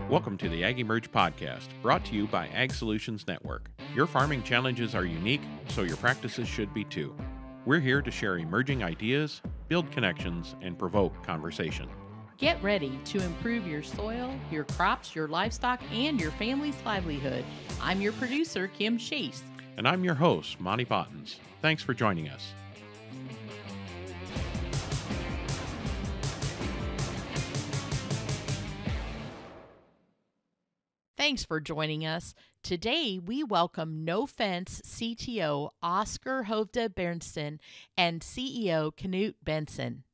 Welcome to the AgEmerge Podcast, brought to you by Ag Solutions Network. Your farming challenges are unique, so your practices should be too. We're here to share emerging ideas, build connections, and provoke conversation. Get ready to improve your soil, your crops, your livestock, and your family's livelihood. I'm your producer, Kim Chase. And I'm your host, Monte. Thanks for joining us. Thanks for joining us. Today, we welcome Nofence CTO Hovde Berntsen and CEO Knut Bentzen.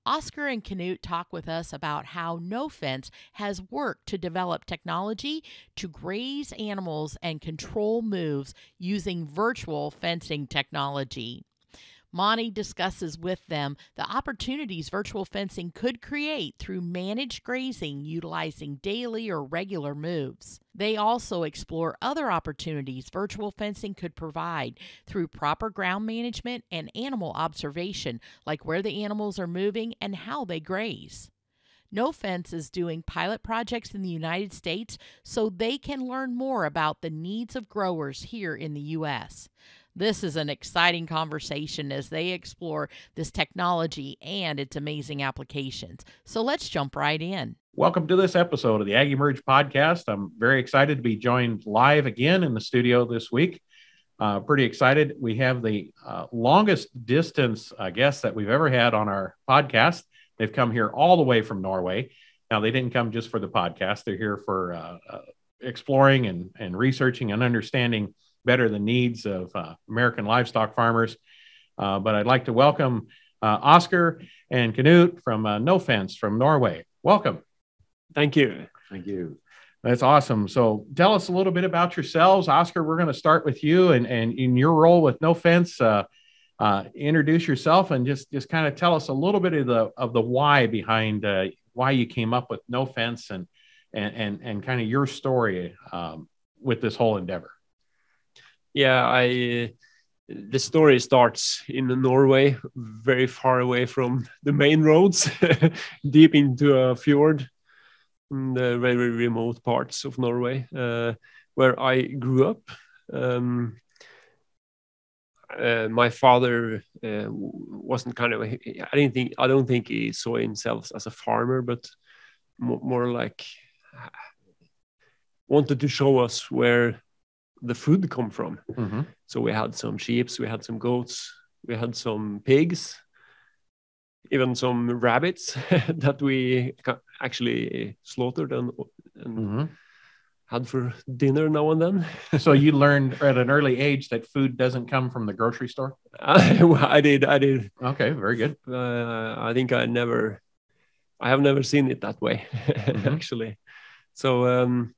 Oscar and Knut talk with us about how Nofence has worked to develop technology to graze animals and control moves using virtual fencing technology. Monte discusses with them the opportunities virtual fencing could create through managed grazing utilizing daily or regular moves. They also explore other opportunities virtual fencing could provide through proper ground management and animal observation, like where the animals are moving and how they graze. Nofence is doing pilot projects in the United States so they can learn more about the needs of growers here in the U.S. This is an exciting conversation as they explore this technology and its amazing applications. So let's jump right in. Welcome to this episode of the AgEmerge Podcast. I'm very excited to be joined live again in the studio this week. Pretty excited. We have the longest distance guests that we've ever had on our podcast. They've come here all the way from Norway. Now, they didn't come just for the podcast. They're here for exploring and researching and understanding better the needs of American livestock farmers. But I'd like to welcome Oscar and Knut from Nofence from Norway. Welcome. Thank you. Thank you. That's awesome. So tell us a little bit about yourselves. Oscar, we're going to start with you and in your role with Nofence. Introduce yourself and just kind of tell us a little bit of the why behind why you came up with Nofence and kind of your story with this whole endeavor. Yeah, the story starts in Norway, very far away from the main roads, deep into a fjord in the very remote parts of Norway, where I grew up. My father wasn't kind of I don't think he saw himself as a farmer, but more like wanted to show us where the food come from. Mm-hmm. So we had some sheep, we had some goats, we had some pigs, even some rabbits that we actually slaughtered and mm-hmm. had for dinner now and then. So you learned at an early age that food doesn't come from the grocery store? I did. Okay, very good. I think I have never seen it that way, mm-hmm. actually. So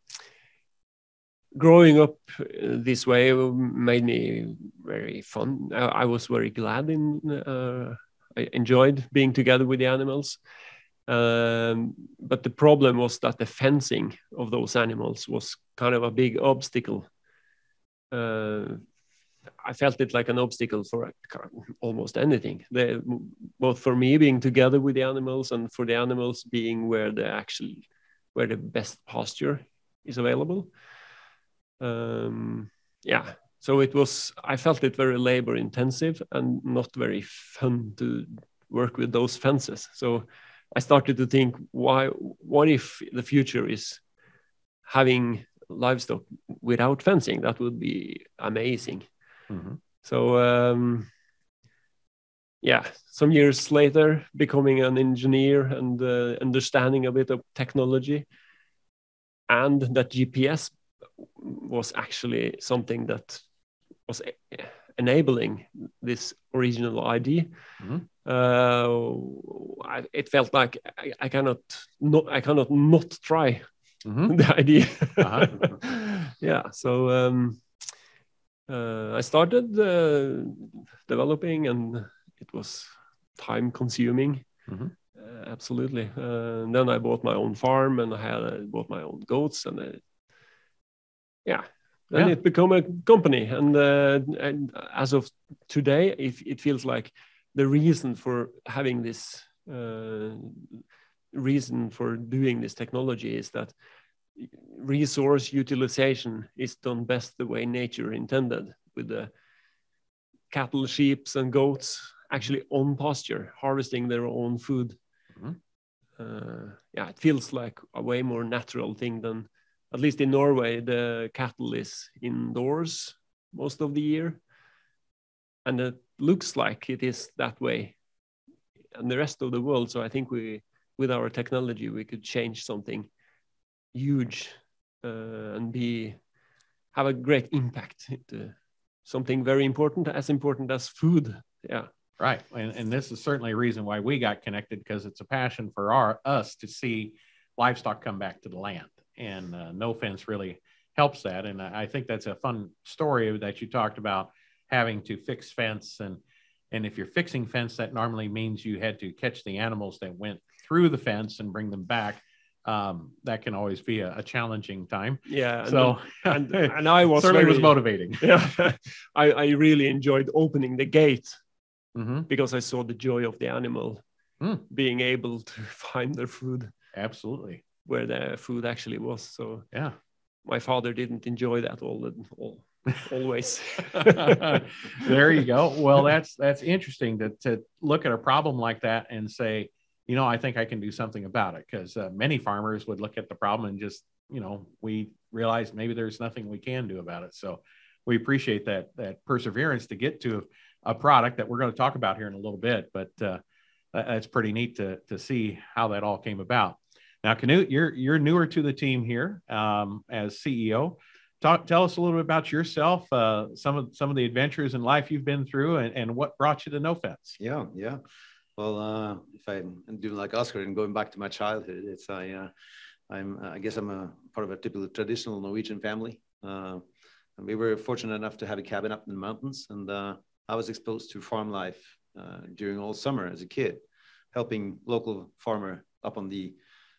growing up this way made me very fun. I was very glad I enjoyed being together with the animals. But the problem was that the fencing of those animals was kind of a big obstacle. I felt it like an obstacle for almost anything. Both for me being together with the animals and for the animals being where the best pasture is available. So I felt it very labor intensive and not very fun to work with those fences. So I started to think, what if the future is having livestock without fencing? That would be amazing. Mm-hmm. So, some years later, becoming an engineer and understanding a bit of technology, and that GPS was actually something that was enabling this original idea. Mm-hmm. It felt like I cannot not try mm-hmm. the idea. Uh-huh. So I started developing, and it was time consuming. Mm-hmm. Absolutely. Then I bought my own farm, and I bought my own goats, and it became a company. And as of today, it feels like the reason for having this reason for doing this technology is that resource utilization is done best the way nature intended, with the cattle, sheep, and goats actually on pasture, harvesting their own food. Yeah, it feels like a way more natural thing than, at least in Norway, the cattle is indoors most of the year. And it looks like it is that way and the rest of the world. So I think with our technology, we could change something huge and have a great impact into something very important as food. Yeah. Right. And this is certainly a reason why we got connected, because it's a passion for us to see livestock come back to the land. And Nofence really helps that. And I think that's a fun story that you talked about, having to fix fence. And if you're fixing fence, that normally means you had to catch the animals that went through the fence and bring them back. That can always be a challenging time. Yeah. So and I was certainly was motivating. Yeah. I really enjoyed opening the gate. Because I saw the joy of the animal being able to find their food. Absolutely. Where the food actually was. So yeah, my father didn't enjoy that always. There you go. Well, that's interesting to look at a problem like that and say, I think I can do something about it, because many farmers would look at the problem and just, we realize maybe there's nothing we can do about it. So we appreciate that perseverance to get to a product that we're going to talk about here in a little bit, but that's pretty neat to see how that all came about. Now, Knut, you're newer to the team here as CEO. Tell us a little bit about yourself, some of the adventures in life you've been through, and what brought you to Nofence. Yeah. Well, if I'm doing like Oscar and going back to my childhood, I guess I'm a part of a typical traditional Norwegian family, and we were fortunate enough to have a cabin up in the mountains, and I was exposed to farm life during all summer as a kid, helping local farmer up on the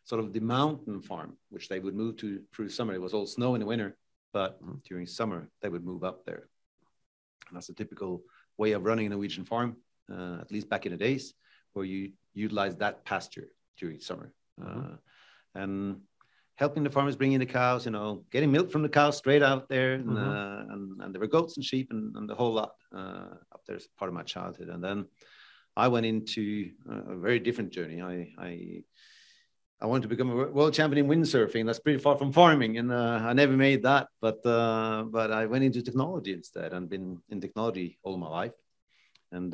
sort of the mountain farm, which they would move to through summer. It was all snow in the winter, but during summer they would move up there. And that's a typical way of running a Norwegian farm, at least back in the days, where you utilize that pasture during summer. And helping the farmers bring in the cows, getting milk from the cows straight out there. And there were goats and sheep and the whole lot up there as part of my childhood. And then I went into a very different journey. I wanted to become a world champion in windsurfing. That's pretty far from farming, and I never made that. But I went into technology instead, and been in technology all my life. And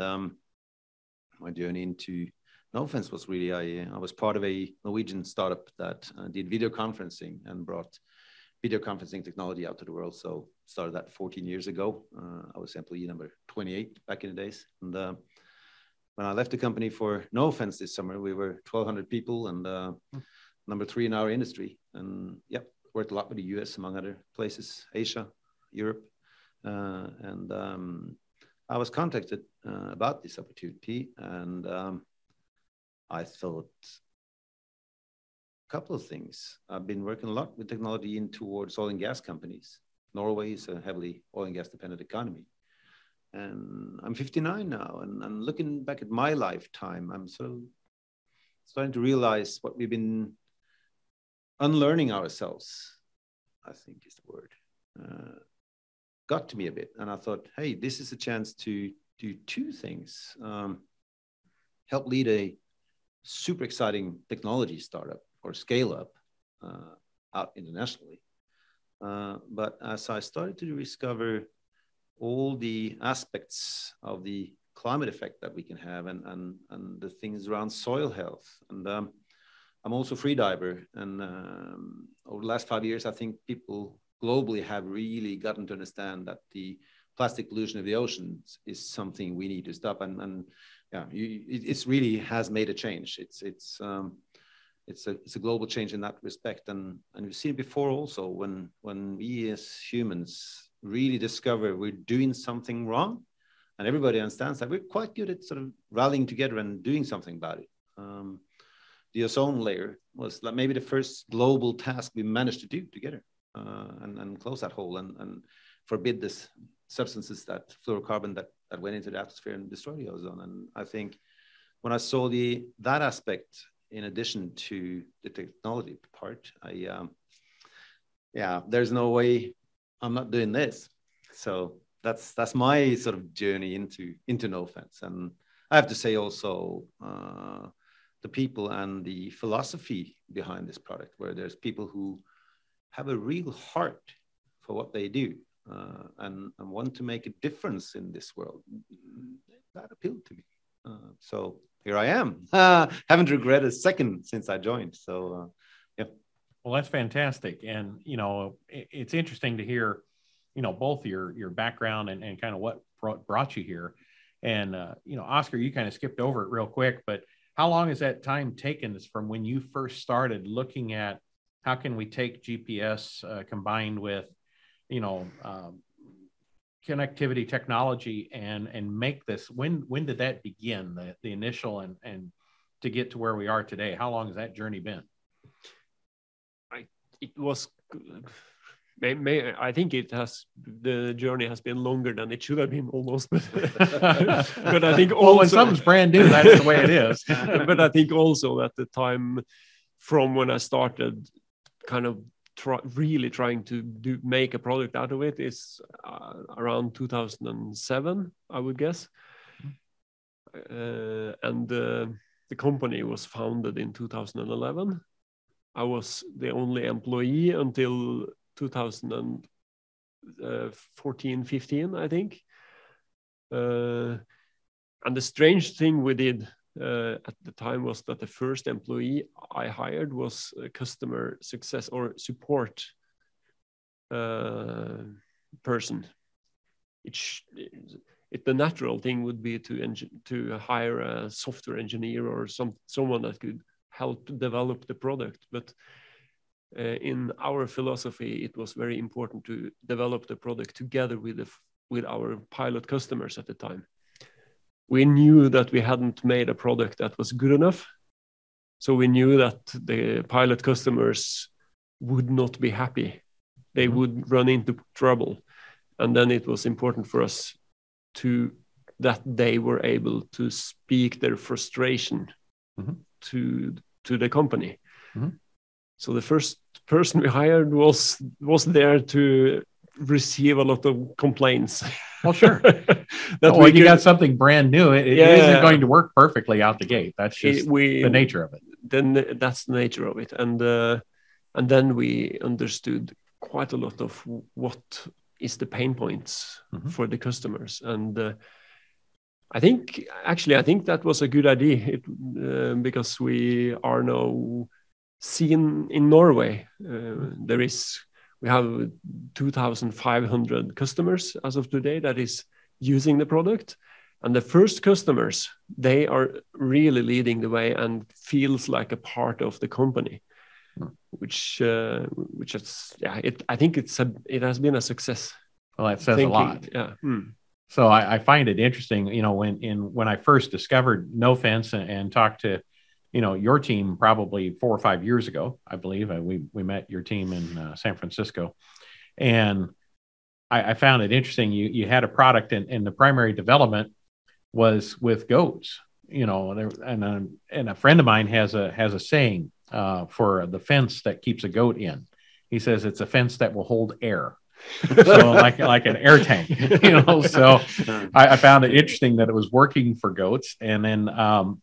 my journey into Nofence was really, I was part of a Norwegian startup that did video conferencing and brought video conferencing technology out to the world. So started that 14 years ago. I was employee number 28 back in the days. And when I left the company for Nofence this summer, we were 1,200 people and number 3 in our industry. And worked a lot with the US, among other places, Asia, Europe. And I was contacted about this opportunity, and I thought a couple of things. I've been working a lot with technology in towards oil and gas companies. Norway is a heavily oil and gas dependent economy. And I'm 59 now, and looking back at my lifetime, I'm sort of starting to realize what we've been unlearning ourselves, I think is the word. Got to me a bit. And I thought, hey, this is a chance to do 2 things. Help lead a super exciting technology startup or scale up out internationally. But as I started to discover all the aspects of the climate effect that we can have and the things around soil health. And I'm also a free diver. And over the last 5 years, I think people globally have really gotten to understand that the plastic pollution of the oceans is something we need to stop. And it's really has made a change. It's a global change in that respect. And we've seen it before also when we as humans really discover we're doing something wrong, and everybody understands that, we're quite good at sort of rallying together and doing something about it. The ozone layer was like maybe the first global task we managed to do together, and close that hole and forbid this substances, that fluorocarbon that went into the atmosphere and destroyed the ozone. And I think when I saw that aspect, in addition to the technology part, yeah, there's no way I'm not doing this. So that's my sort of journey into Nofence. And I have to say also the people and the philosophy behind this product, where there's people who have a real heart for what they do and want to make a difference in this world. That appealed to me. So here I am. Haven't regretted a second since I joined. So yeah. Well, that's fantastic. And, it's interesting to hear, both your background and kind of what brought you here. And, Oscar, you kind of skipped over it real quick, but how long has that time taken from when you first started looking at how can we take GPS combined with, connectivity technology and make this? When did that begin, the initial and to get to where we are today? How long has that journey been? It was, I think the journey has been longer than it should have been almost. But I think also, when something's brand new, that's the way it is. But I think also at the time from when I started kind of really trying to make a product out of it is around 2007, I would guess. And the company was founded in 2011. I was the only employee until 2014, 15, I think. And the strange thing we did at the time was that the first employee I hired was a customer success or support person. The natural thing would be to hire a software engineer or someone that could help develop the product. But in our philosophy, it was very important to develop the product together with our pilot customers at the time. We knew that we hadn't made a product that was good enough. So we knew that the pilot customers would not be happy. They would run into trouble. And then it was important for us that they were able to speak their frustration to the company. So the first person we hired was there to receive a lot of complaints. Well, sure. You got something brand new. It isn't going to work perfectly out the gate. That's just the nature of it. Then that's the nature of it. And then we understood quite a lot of what is the pain points for the customers. And I think that was a good idea because we are now seen in Norway. We have 2,500 customers as of today that is using the product. And the first customers, they are really leading the way and feels like a part of the company, which is, I think it has been a success. Well, that says a lot. Yeah. So I find it interesting, when I first discovered Nofence and talked to, your team probably 4 or 5 years ago, I believe. We met your team in San Francisco, and I found it interesting. You had a product, and the primary development was with goats. And a friend of mine has a saying for the fence that keeps a goat in. He says it's a fence that will hold air. So like an air tank, so I found it interesting that it was working for goats. And then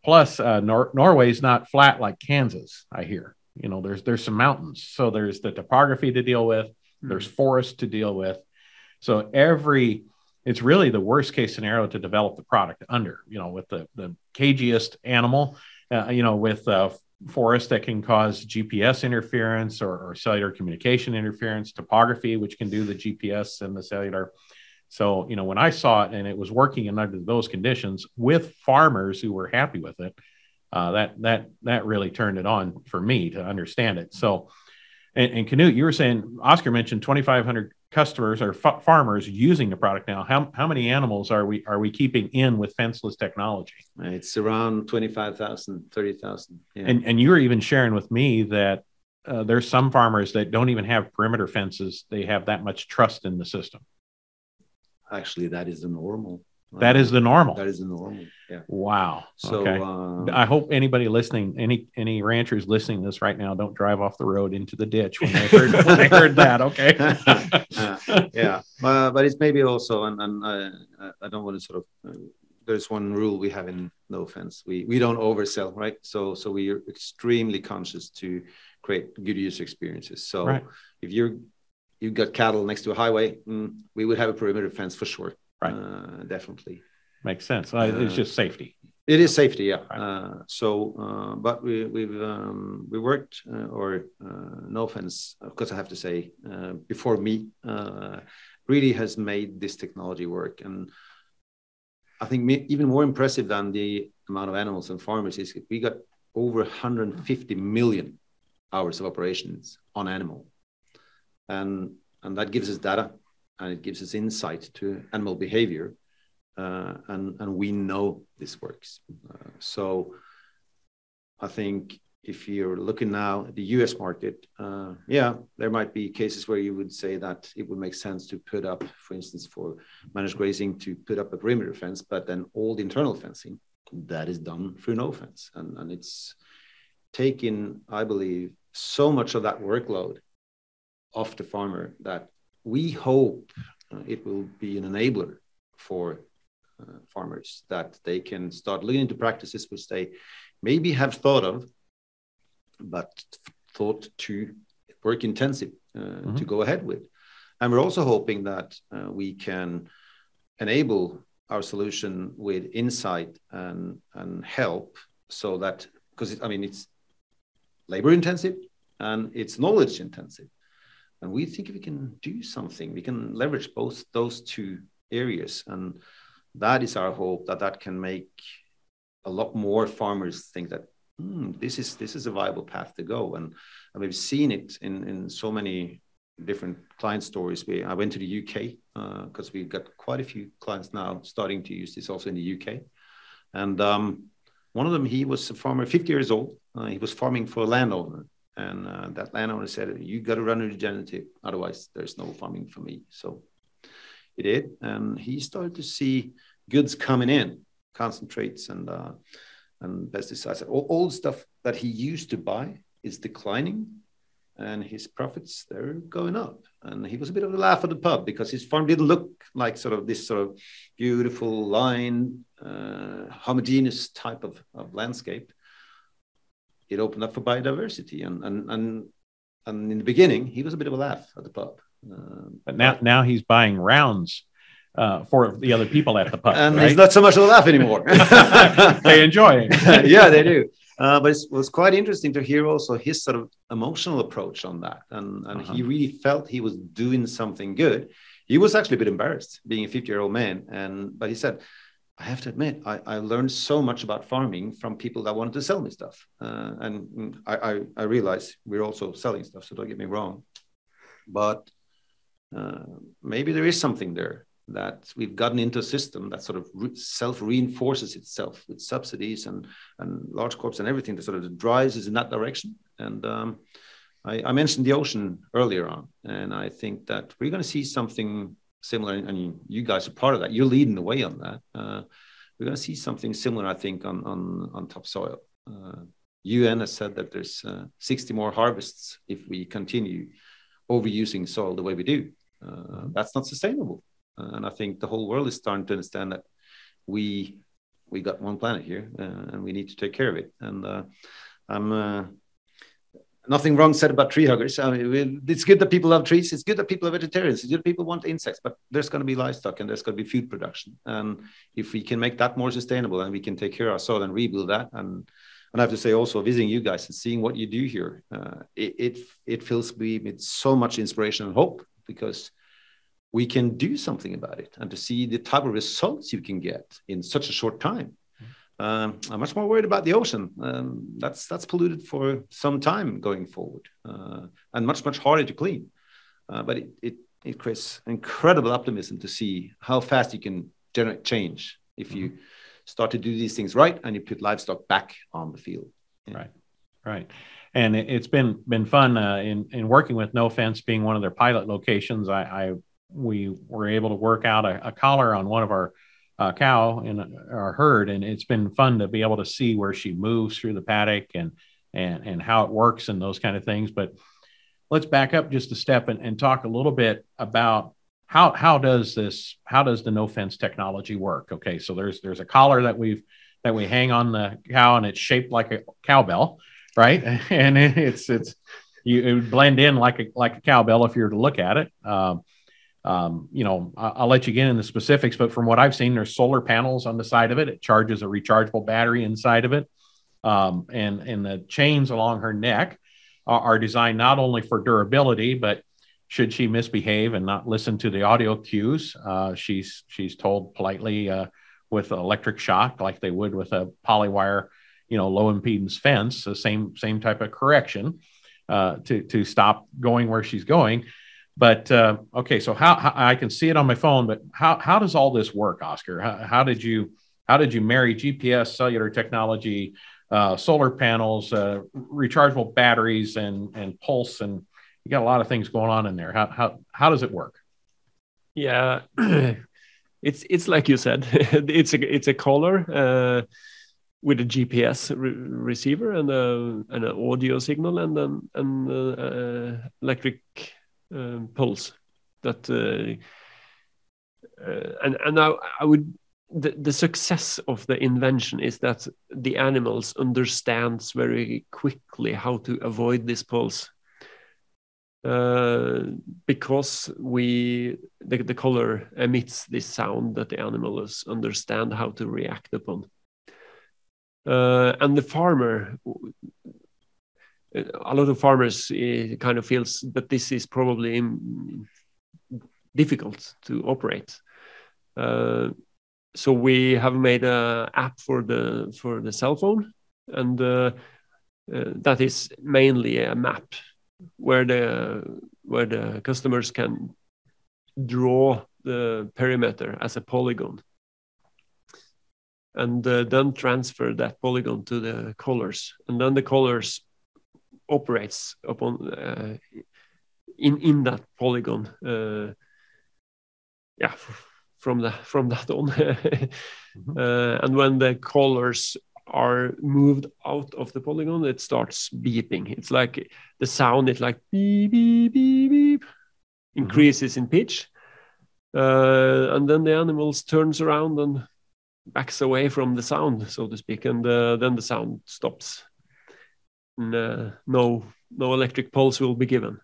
plus Norway's not flat like Kansas, I hear. There's some mountains, so there's the topography to deal with, there's forest to deal with. So it's really the worst case scenario to develop the product under, with the cagiest animal, with forest that can cause GPS interference or cellular communication interference, topography, which can do the GPS and the cellular. So, when I saw it and it was working under those conditions with farmers who were happy with it, that really turned it on for me to understand it. So, and Knut, you were saying, Oscar mentioned 2,500 customers or farmers using the product now. How many animals are we keeping in with fenceless technology? It's around 25,000, 30,000. Yeah. And you were even sharing with me that there's some farmers that don't even have perimeter fences. They have that much trust in the system. Actually, that is the normal. That is the normal. That is the normal. Yeah. Wow. So okay. I hope anybody listening, any ranchers listening to this right now, don't drive off the road into the ditch when they heard that. Okay. Yeah. But it's maybe also, and I don't want to sort of. There's one rule we have in Nofence. We don't oversell, right? So we are extremely conscious to create good user experiences. So right. if you've got cattle next to a highway, we would have a perimeter fence for sure. Right. Definitely. Makes sense. It's just safety. It is safety, yeah. Right. But we worked, Nofence, of course, I have to say, before me, really has made this technology work. And I think even more impressive than the amount of animals and farmers is we got over 150 million hours of operations on animal. And that gives us data, and it gives us insight to animal behavior. And we know this works. So I think if you're looking now at the US market, there might be cases where you would say that it would make sense to put up, for instance, for managed grazing, to put up a perimeter fence, but then all the internal fencing, that is done through Nofence. And it's taken, I believe, so much of that workload off the farmer that we hope it will be an enabler for farmers, that they can start looking into practices which they maybe have thought of, but thought to work intensive to go ahead with. And we're also hoping that we can enable our solution with insight and help, so that, because it's labor intensive and it's knowledge intensive. And we think if we can do something, we can leverage both those two areas. And that is our hope, that can make a lot more farmers think that this is a viable path to go. And we've seen it in so many different client stories. I went to the UK because we've got quite a few clients now starting to use this also in the UK. And one of them, he was a farmer, 50 years old. He was farming for a landowner. And that landowner said, you got to run a regenerative, otherwise there's no farming for me. So he did. And he started to see goods coming in, concentrates and pesticides. All the stuff that he used to buy is declining, and his profits, they're going up. And he was a bit of a laugh at the pub because his farm didn't look like this beautiful line, homogeneous type of landscape. It opened up for biodiversity. And in the beginning, he was a bit of a laugh at the pub. But now he's buying rounds for the other people at the pub. And right? he's not so much of a laugh anymore. They enjoy it. Yeah, they do. But it was quite interesting to hear also his sort of emotional approach on that. And he really felt he was doing something good. He was actually a bit embarrassed being a 50-year-old man. But he said, I have to admit, I learned so much about farming from people that wanted to sell me stuff. And I realize we're also selling stuff, so don't get me wrong. But maybe there is something there, that we've gotten into a system that sort of self-reinforces itself with subsidies and large corps and everything that sort of drives us in that direction. And I mentioned the ocean earlier on, and I think that we're going to see something similar, and you guys are part of that. You're leading the way on that. We're going to see something similar, I think, on topsoil. UN has said that there's 60 more harvests if we continue overusing soil the way we do. That's not sustainable. And I think the whole world is starting to understand that we got one planet here, and we need to take care of it. And I'm nothing wrong said about tree huggers. I mean, it's good that people love trees. It's good that people are vegetarians. It's good that people want insects, but there's going to be livestock and there's going to be food production. And if we can make that more sustainable and we can take care of our soil and rebuild that, and I have to say also visiting you guys and seeing what you do here, it fills me with so much inspiration and hope, because we can do something about it, and to see the type of results you can get in such a short time. I'm much more worried about the ocean. That's polluted for some time going forward, and much harder to clean. But it creates incredible optimism to see how fast you can generate change if you start to do these things right and you put livestock back on the field. Yeah. Right. And it's been fun in working with Nofence, being one of their pilot locations. We were able to work out a collar on one of our cow in our herd, and it's been fun to be able to see where she moves through the paddock and how it works and those kind of things. But let's back up just a step and talk a little bit about how does the Nofence technology work? Okay, so there's a collar that we hang on the cow, and it's shaped like a cowbell, right? And it would blend in like a cowbell if you were to look at it. I'll let you get into the specifics, but from what I've seen, there's solar panels on the side of it. It charges a rechargeable battery inside of it. And the chains along her neck are designed not only for durability, but should she misbehave and not listen to the audio cues, she's told politely with electric shock, like they would with a polywire, low impedance fence, the same type of correction to stop going where she's going. But okay, so how I can see it on my phone, but how does all this work, Oscar? How did you marry GPS, cellular technology, solar panels, rechargeable batteries, and pulse, and you got a lot of things going on in there. How does it work? Yeah, it's like you said, it's a collar with a GPS receiver and an audio signal and an electric pulse that and I would. The success of the invention is that the animals understands very quickly how to avoid this pulse, because the collar emits this sound that the animals understand how to react upon, and the farmer. A lot of farmers kind of feels that this is probably difficult to operate. So we have made an app for the cell phone, and that is mainly a map where the customers can draw the perimeter as a polygon, and then transfer that polygon to the collars, and then the collars operates upon in that polygon. From that on. Mm-hmm. And when the collars are moved out of the polygon, it starts beeping. It's like the sound, it's like beep, beep, beep, beep, increases mm-hmm. in pitch. And then the animals turns around and backs away from the sound, so to speak. And then the sound stops. And, no electric pulse will be given.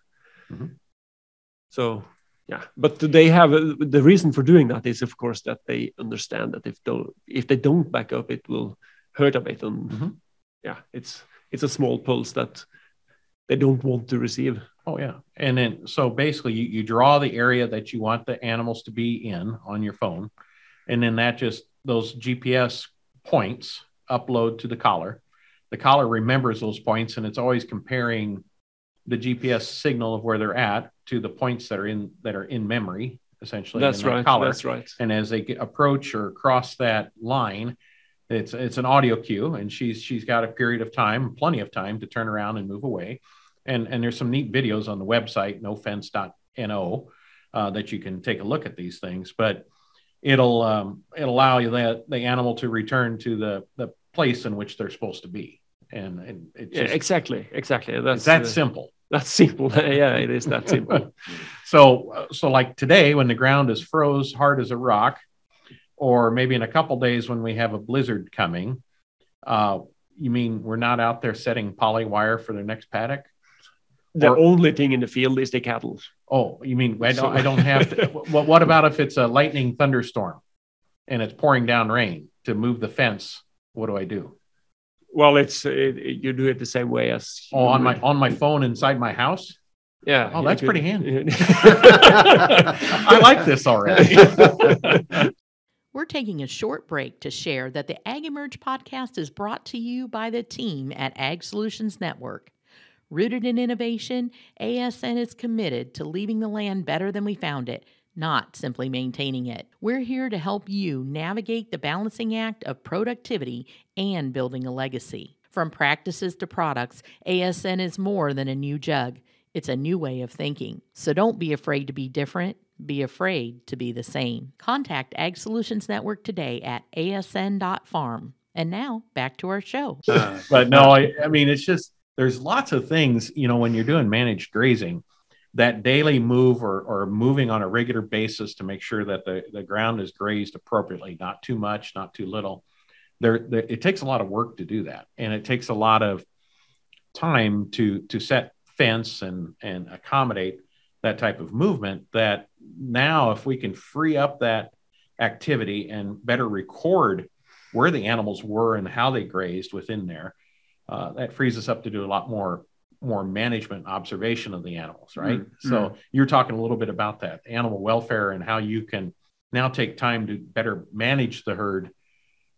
Mm-hmm. So, yeah, but they have the reason for doing that is, of course, that they understand that if they don't back up, it will hurt a bit, and mm-hmm. yeah, it's a small pulse that they don't want to receive. Oh yeah, and then so basically you draw the area that you want the animals to be in on your phone, and then those GPS points upload to the collar. The collar remembers those points, and it's always comparing the GPS signal of where they're at to the points that are in memory, essentially. That's right. Collar. That's right. And as they approach or cross that line, it's an audio cue, and she's got a period of time, plenty of time, to turn around and move away. And there's some neat videos on the website nofence.no that you can take a look at these things. But it'll allow you the animal to return to the place in which they're supposed to be. And it just, exactly. That's that simple. That's simple. Yeah, it is that simple. So like today, when the ground is froze hard as a rock, or maybe in a couple days when we have a blizzard coming, you mean we're not out there setting poly wire for the next paddock? The only thing in the field is the cattle. Oh, you mean I don't have to? What about if it's a lightning thunderstorm and it's pouring down rain? To move the fence, what do I do? Well, you do it the same way as on my phone inside my house. Yeah. Oh, that's pretty handy. I like this already. We're taking a short break to share that the AgEmerge Podcast is brought to you by the team at Ag Solutions Network. Rooted in innovation, ASN is committed to leaving the land better than we found it, not simply maintaining it. We're here to help you navigate the balancing act of productivity and building a legacy. From practices to products, ASN is more than a new jug. It's a new way of thinking. So don't be afraid to be different. be afraid to be the same. Contact Ag Solutions Network today at asn.farm. And now back to our show. But no, I mean, it's just, there's lots of things, when you're doing managed grazing, that daily move or moving on a regular basis to make sure that the ground is grazed appropriately, not too much, not too little. It takes a lot of work to do that. And it takes a lot of time to set fence and accommodate that type of movement, that now if we can free up that activity and better record where the animals were and how they grazed within there, that frees us up to do a lot more management observation of the animals, right? Mm-hmm. So you're talking a little bit about that, animal welfare, and how you can now take time to better manage the herd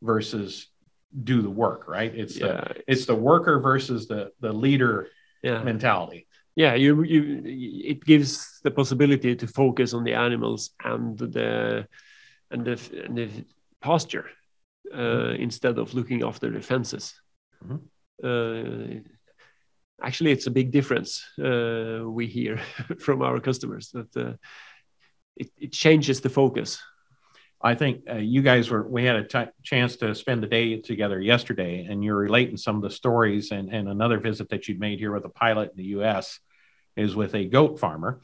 versus do the work, right? It's the worker versus the leader mentality. Yeah, it gives the possibility to focus on the animals and the pasture instead of looking after the fences. Mm-hmm. Actually, it's a big difference we hear from our customers that it changes the focus. I think you guys we had a chance to spend the day together yesterday, and you're relating some of the stories, and another visit that you'd made here with a pilot in the U.S. is with a goat farmer.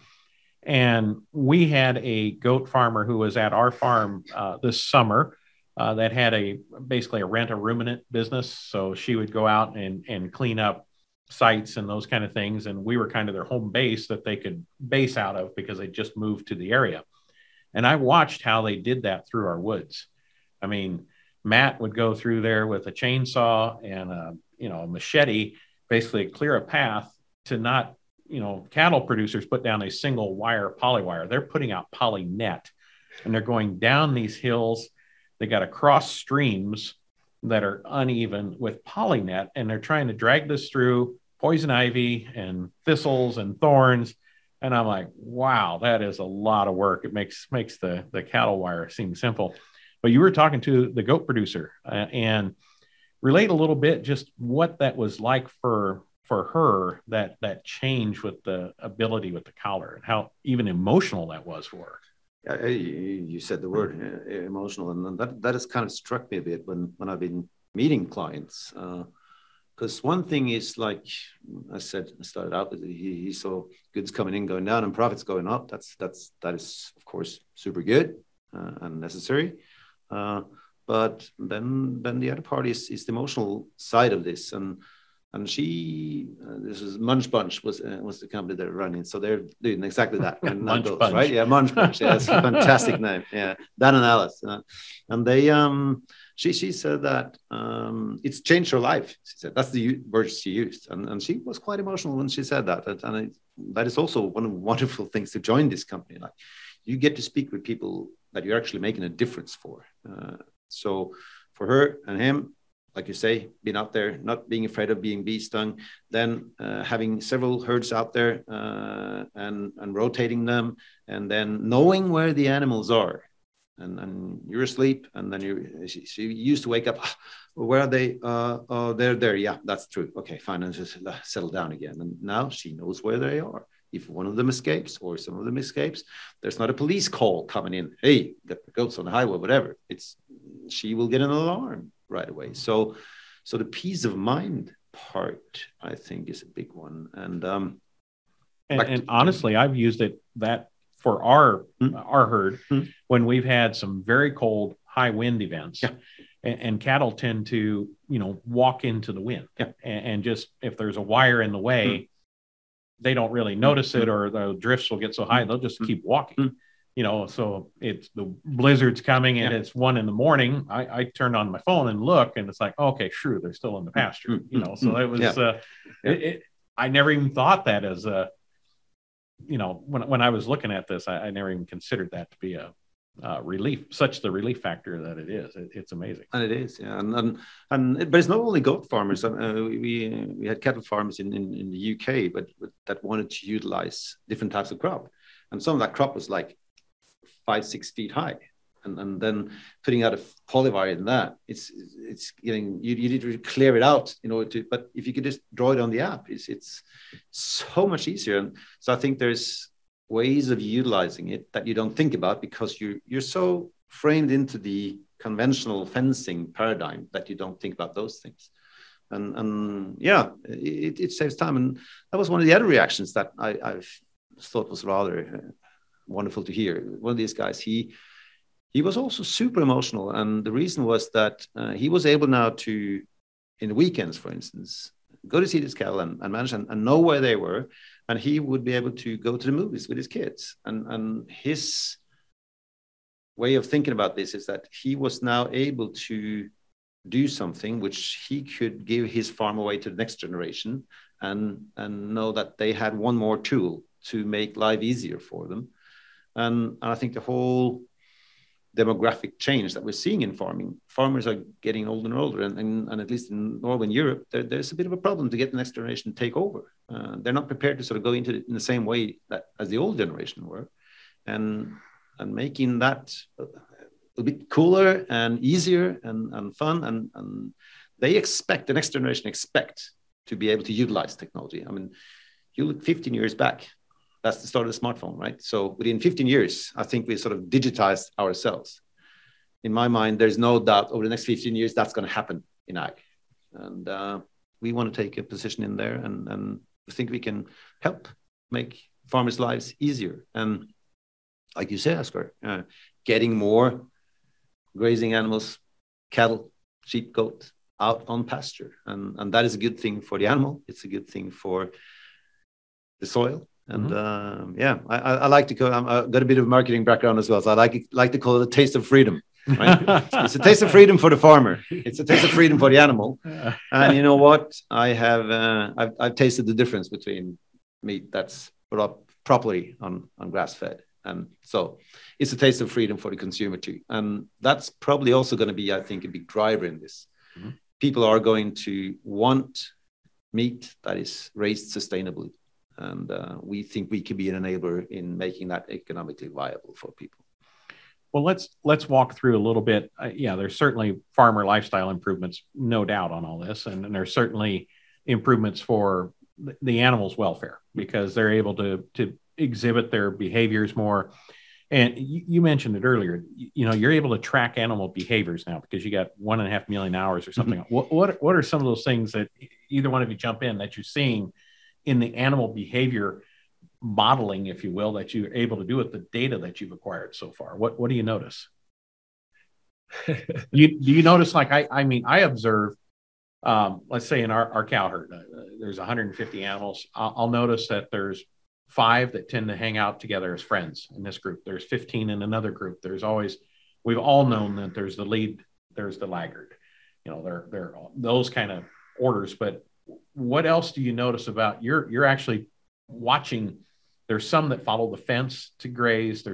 And we had a goat farmer who was at our farm this summer that had basically a rent-a-ruminant business. So she would go out and clean up sites and those kind of things. And we were kind of their home base that they could base out of because they just moved to the area. And I watched how they did that through our woods. I mean, Matt would go through there with a chainsaw and a machete, basically clear a path to not, cattle producers put down a single wire poly wire. They're putting out poly net, and they're going down these hills. They got to cross streams that are uneven with poly net, and they're trying to drag this through poison ivy and thistles and thorns. And I'm like, wow, that is a lot of work. It makes the cattle wire seem simple. But you were talking to the goat producer and relate a little bit just what that was like for her, that change with the ability with the collar, and how even emotional that was for her. Yeah, you said the word emotional, and that has kind of struck me a bit when I've been meeting clients. Because one thing is, like I said, I started out with he saw goods coming in, going down, and profits going up. That is of course super good and necessary. But then the other part is the emotional side of this, and she this is Munch Bunch was the company they're running, so they're doing exactly that. Munch Bunch, right? Yeah, Munch Bunch. Yeah, that's a fantastic name. Yeah, Dan and Alice, and they she said that it's changed her life. She said that's the words she used, and she was quite emotional when she said that. And that is also one of the wonderful things to join this company. Like, you get to speak with people that you're actually making a difference for. So for her and him, like you say, being out there, not being afraid of being bee stung, then having several herds out there and rotating them, and then knowing where the animals are. And you're asleep, and then she used to wake up, where are they? They're there. Yeah, that's true. Okay, fine. And just settle down again. And now she knows where they are. If one of them escapes or some of them escapes, there's not a police call coming in. Hey, got the goats on the highway, whatever. She will get an alarm right away. So the peace of mind part, I think, is a big one. And honestly, I've used that for our herd when we've had some very cold, high wind events. Yeah. And cattle tend to, walk into the wind. Yeah. And just, if there's a wire in the way, they don't really notice it, or the drifts will get so high, they'll just keep walking. So it's the blizzard's coming and it's 1 a.m. I turned on my phone and look, and it's like, okay, sure, they're still in the pasture. So it was, I never even thought that as a, when I was looking at this, I never even considered that to be a relief, such the relief factor that it is. It's amazing. And it is, yeah. But it's not only goat farmers. We had cattle farmers in the UK, but that wanted to utilize different types of crop. And some of that crop was like 5-6 feet high. And then putting out a polyvire in that, it's getting, you need to clear it out in order to, but if you could just draw it on the app, it's so much easier. And so I think there's ways of utilizing it that you don't think about because you're so framed into the conventional fencing paradigm that you don't think about those things. And yeah, it saves time. And that was one of the other reactions that I've thought was rather wonderful to hear. One of these guys, he was also super emotional. And the reason was that he was able now to, in the weekends, for instance, go to see this cattle and manage and know where they were. And he would be able to go to the movies with his kids. And his way of thinking about this is that he was now able to do something which he could give his farm away to the next generation and know that they had one more tool to make life easier for them. And I think the whole demographic change that we're seeing in farming, farmers are getting older and older, and at least in Northern Europe, there's a bit of a problem to get the next generation to take over. They're not prepared to sort of go into it in the same way that as the old generation were, and making that a bit cooler and easier and fun. And they expect, the next generation expect to be able to utilize technology. I mean, you look 15 years back, that's the start of the smartphone, right? So within 15 years, I think we sort of digitized ourselves. In my mind, there's no doubt over the next 15 years, that's going to happen in ag. And we want to take a position in there and we think we can help make farmers' lives easier. And like you said, Oskar, getting more grazing animals, cattle, sheep, goat, out on pasture. And that is a good thing for the animal. It's a good thing for the soil. And yeah, I like to call, I've got a bit of marketing background as well. So I like to call it a taste of freedom. Right? It's a taste of freedom for the farmer. It's a taste of freedom for the animal. And you know what? I've tasted the difference between meat that's brought up properly on grass fed. And so it's a taste of freedom for the consumer too. And that's probably also going to be, I think, a big driver in this. People are going to want meat that is raised sustainably. And we think we can be an enabler in making that economically viable for people. Well, let's walk through a little bit. Yeah, there's certainly farmer lifestyle improvements, no doubt on all this. And there's certainly improvements for the animals' welfare because they're able to exhibit their behaviors more. And you mentioned it earlier, you're able to track animal behaviors now because you got 1.5 million hours or something. What are some of those things that either one of you jump in that you're seeing in the animal behavior modeling, if you will, that you're able to do with the data that you've acquired so far? What do you notice? Do you notice, like, I observe, let's say in our cow herd, there's 150 animals. I'll notice that there's 5 that tend to hang out together as friends in this group. There's 15 in another group. We've all known that there's the lead, there's the laggard. They're those kind of orders. But what else do you notice about you're actually watching? There's some that follow the fence to graze.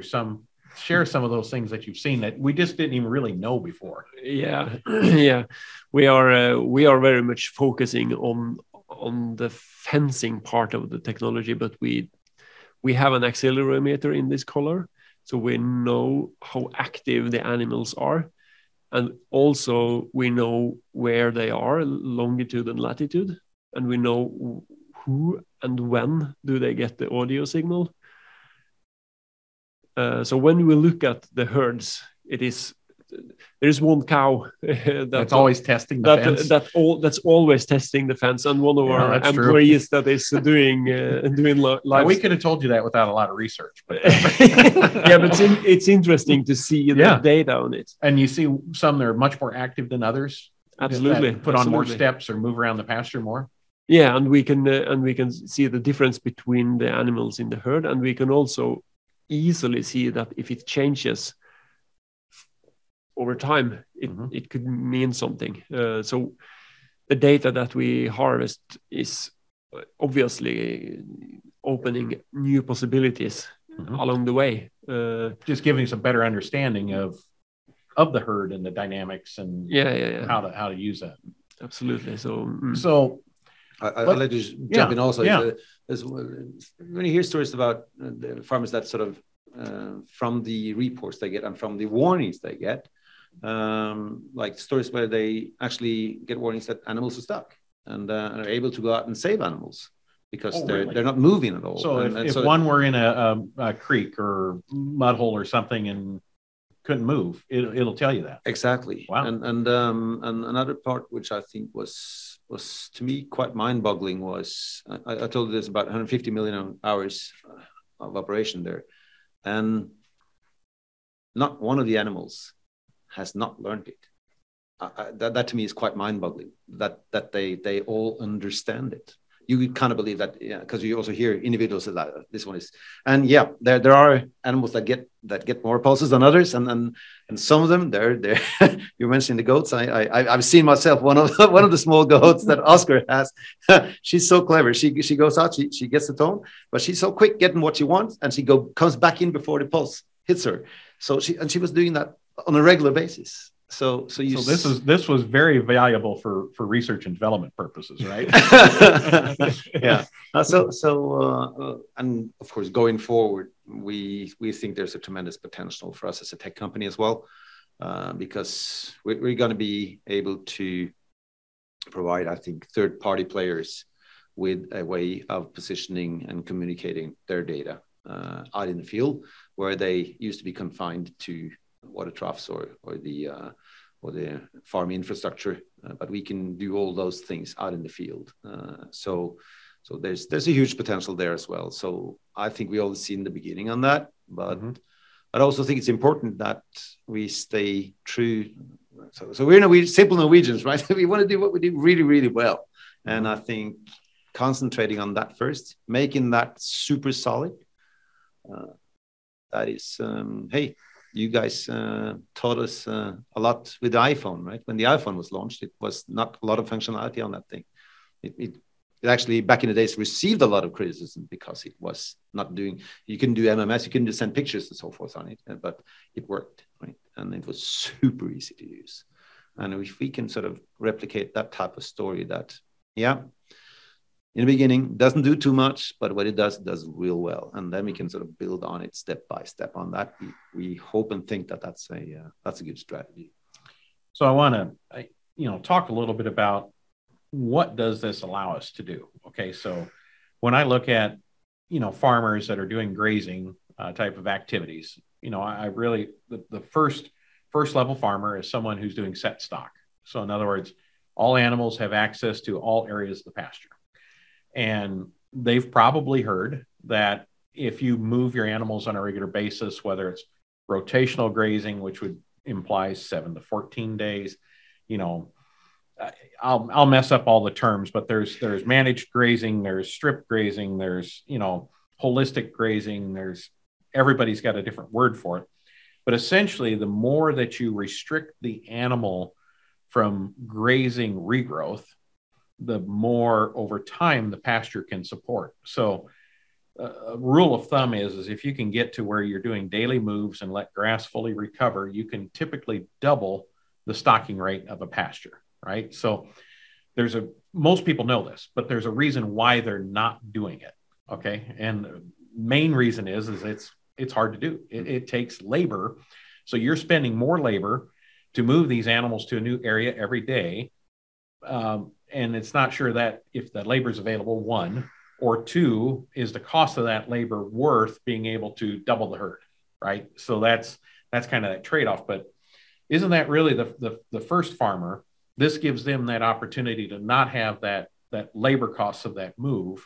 Share some of those things that you've seen that we just didn't even really know before. Yeah. Yeah. We are very much focusing on the fencing part of the technology, but we have an accelerometer in this collar, so we know how active the animals are. And also we know where they are, longitude and latitude, and we know who and when do they get the audio signal. So when we look at the herds, there's one cow that's always testing the fence. That's always testing the fence, and one of our employees that is doing live. We could have told you that without a lot of research, but yeah, but it's interesting to see the data on it. And you see some that are much more active than others. Absolutely, put on more steps or move around the pasture more. Yeah, and we can see the difference between the animals in the herd, and we can also easily see that if it changes over time, it could mean something. So the data that we harvest is obviously opening new possibilities along the way. Just giving us a better understanding of the herd and the dynamics and how to use that. Absolutely. So I'll let you jump in also. When you hear stories about the farmers that sort of from the reports they get and from the warnings they get, like stories where they actually get warnings that animals are stuck and are able to go out and save animals. because they're not moving at all. So if one were in a creek or mud hole or something and couldn't move, it'll tell you that. Exactly. Wow. And another part which I think was to me quite mind-boggling was I told you there's about 150 million hours of operation there, and not one of the animals has not learned it. That to me is quite mind-boggling. That they all understand it. You kind of believe that, yeah, because you also hear individuals say that this one is, and yeah, there are animals that get more pulses than others, and some of them they're you're mentioning the goats. I've seen myself one of the small goats that Oscar has. She's so clever. She goes out, she gets the tone, but she's so quick getting what she wants, and she comes back in before the pulse hits her. So she was doing that on a regular basis. So this was very valuable for research and development purposes, right? Yeah. And of course, going forward, we think there's a tremendous potential for us as a tech company as well, because we're going to be able to provide, I think, third-party players with a way of positioning and communicating their data out in the field, where they used to be confined to water troughs or the farm infrastructure, but we can do all those things out in the field. So there's a huge potential there as well. So I think we all seen the beginning on that, but I also think it's important that we stay true. So we're simple Norwegians, right? We want to do what we do really, really well, and I think concentrating on that first, making that super solid. That is, hey, you guys taught us a lot with the iPhone, right? When the iPhone was launched, it was not a lot of functionality on that thing. It actually, back in the days, received a lot of criticism because it was not doing, you couldn't do MMS, you couldn't just send pictures and so forth on it, but it worked, right? And it was super easy to use. And if we can sort of replicate that type of story that, yeah, in the beginning, doesn't do too much, but what it does real well. And then we can sort of build on it step by step on that. We hope and think that that's a good strategy. So I want to, talk a little bit about what does this allow us to do? Okay. So when I look at, farmers that are doing grazing type of activities, I really, the first level farmer is someone who's doing set stock. So in other words, all animals have access to all areas of the pasture. And they've probably heard that if you move your animals on a regular basis, whether it's rotational grazing, which would imply 7 to 14 days, I'll mess up all the terms, but there's managed grazing, there's strip grazing, there's, holistic grazing, everybody's got a different word for it. But essentially, the more that you restrict the animal from grazing regrowth, the more over time the pasture can support. So a rule of thumb is if you can get to where you're doing daily moves and let grass fully recover, you can typically double the stocking rate of a pasture, right? So most people know this, but there's a reason why they're not doing it, okay? And the main reason is it's hard to do. It takes labor. So you're spending more labor to move these animals to a new area every day. And it's not sure that if the labor is available, one, or two, is the cost of that labor worth being able to double the herd, right? So that's kind of that trade-off. But isn't that really the first farmer? This gives them that opportunity to not have that labor costs of that move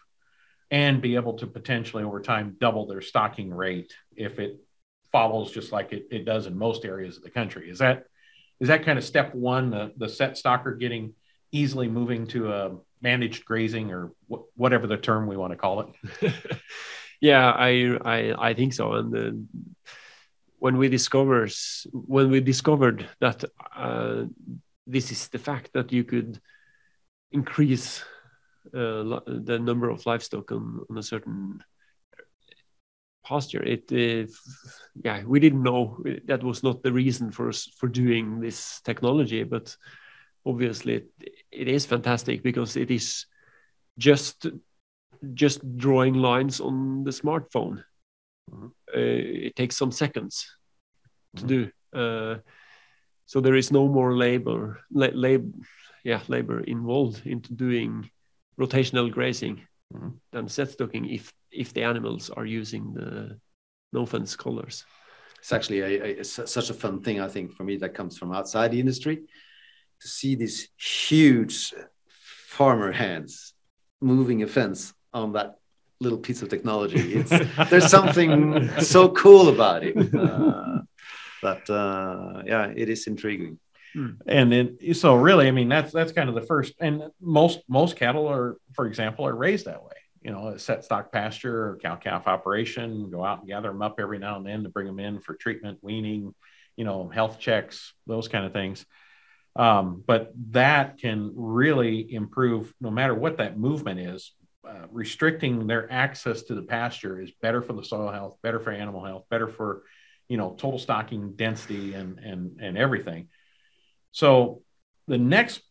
and be able to potentially over time double their stocking rate if it follows just like it does in most areas of the country. Is that kind of step one, the set stocker getting easily moving to a managed grazing or whatever the term we want to call it? Yeah, I think so. And when we discovered that this is the fact that you could increase the number of livestock on a certain pasture, we didn't know that was not the reason for doing this technology, but obviously it is fantastic because it is just drawing lines on the smartphone. It takes some seconds to do. So there is no more labor involved into doing rotational grazing. than set stocking if the animals are using the Nofence collars. It's actually such a fun thing, I think, for me, that comes from outside the industry, to see these huge farmer hands moving a fence on that little piece of technology. There's something so cool about it that it is intriguing. And then, so really, I mean, that's kind of the first. And most cattle are, for example, are raised that way. You know, a set stock pasture or cow-calf operation, go out and gather them up every now and then to bring them in for treatment, weaning, you know, health checks, those kind of things. But that can really improve no matter what that movement is. Restricting their access to the pasture is better for the soil health, better for animal health, better for, you know, total stocking density and everything. So the next,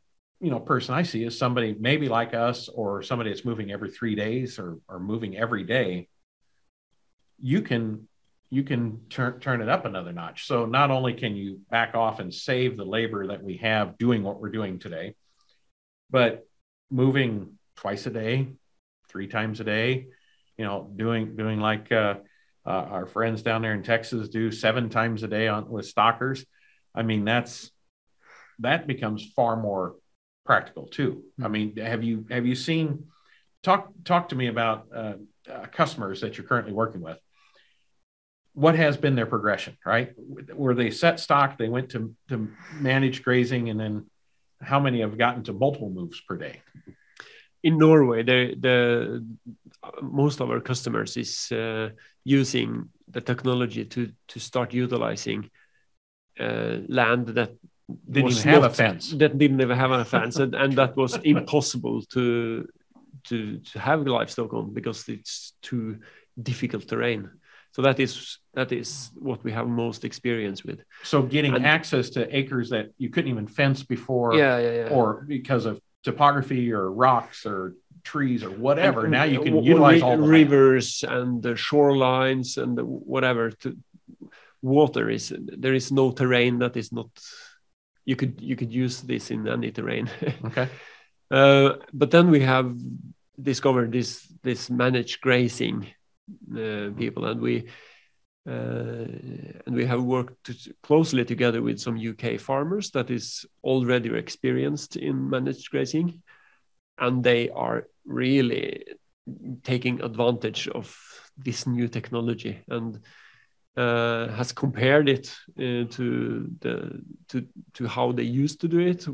you know, person I see is somebody maybe like us, or somebody that's moving every 3 days or moving every day. You can turn it up another notch. So not only can you back off and save the labor that we have doing what we're doing today, but moving twice a day, 3 times a day, you know, doing like our friends down there in Texas do 7 times a day with stockers. I mean, that becomes far more practical too. I mean, have you seen, talk to me about customers that you're currently working with. What has been their progression, right? Were they set stock, they went to managed grazing, and then how many have gotten to multiple moves per day? In Norway, the most of our customers is using the technology to start utilizing land that didn't even have a fence. That didn't even have a fence, and that was impossible to have livestock on because it's too difficult terrain. So that is what we have most experience with. So getting access to acres that you couldn't even fence before, or because of topography or rocks or trees or whatever. Now you can utilize all the rivers and the shorelines and whatever. Water there is no terrain that is not. You could use this in any terrain. Okay. But then we have discovered this managed grazing people, and we have worked closely together with some UK farmers that is already experienced in managed grazing, and they are really taking advantage of this new technology and has compared it to how they used to do it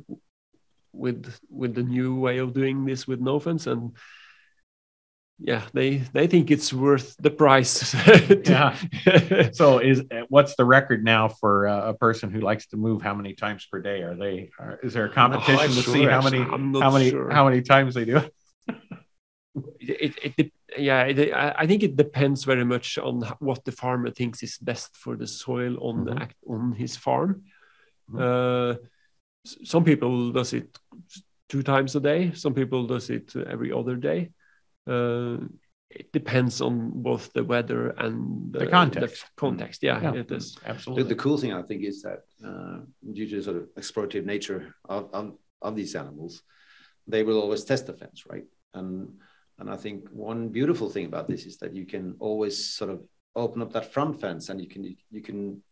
with the new way of doing this with Nofence, and they think it's worth the price. So what's the record now for a person who likes to move how many times per day? Is there a competition to see how many times they do it? I think it depends very much on what the farmer thinks is best for the soil on his farm. Some people does it 2 times a day. Some people does it every other day. It depends on both the weather and the context. It is absolutely. The cool thing I think is that due to sort of exploitative nature of these animals, they will always test the fence, right? And I think one beautiful thing about this is that you can always sort of open up that front fence, and you can.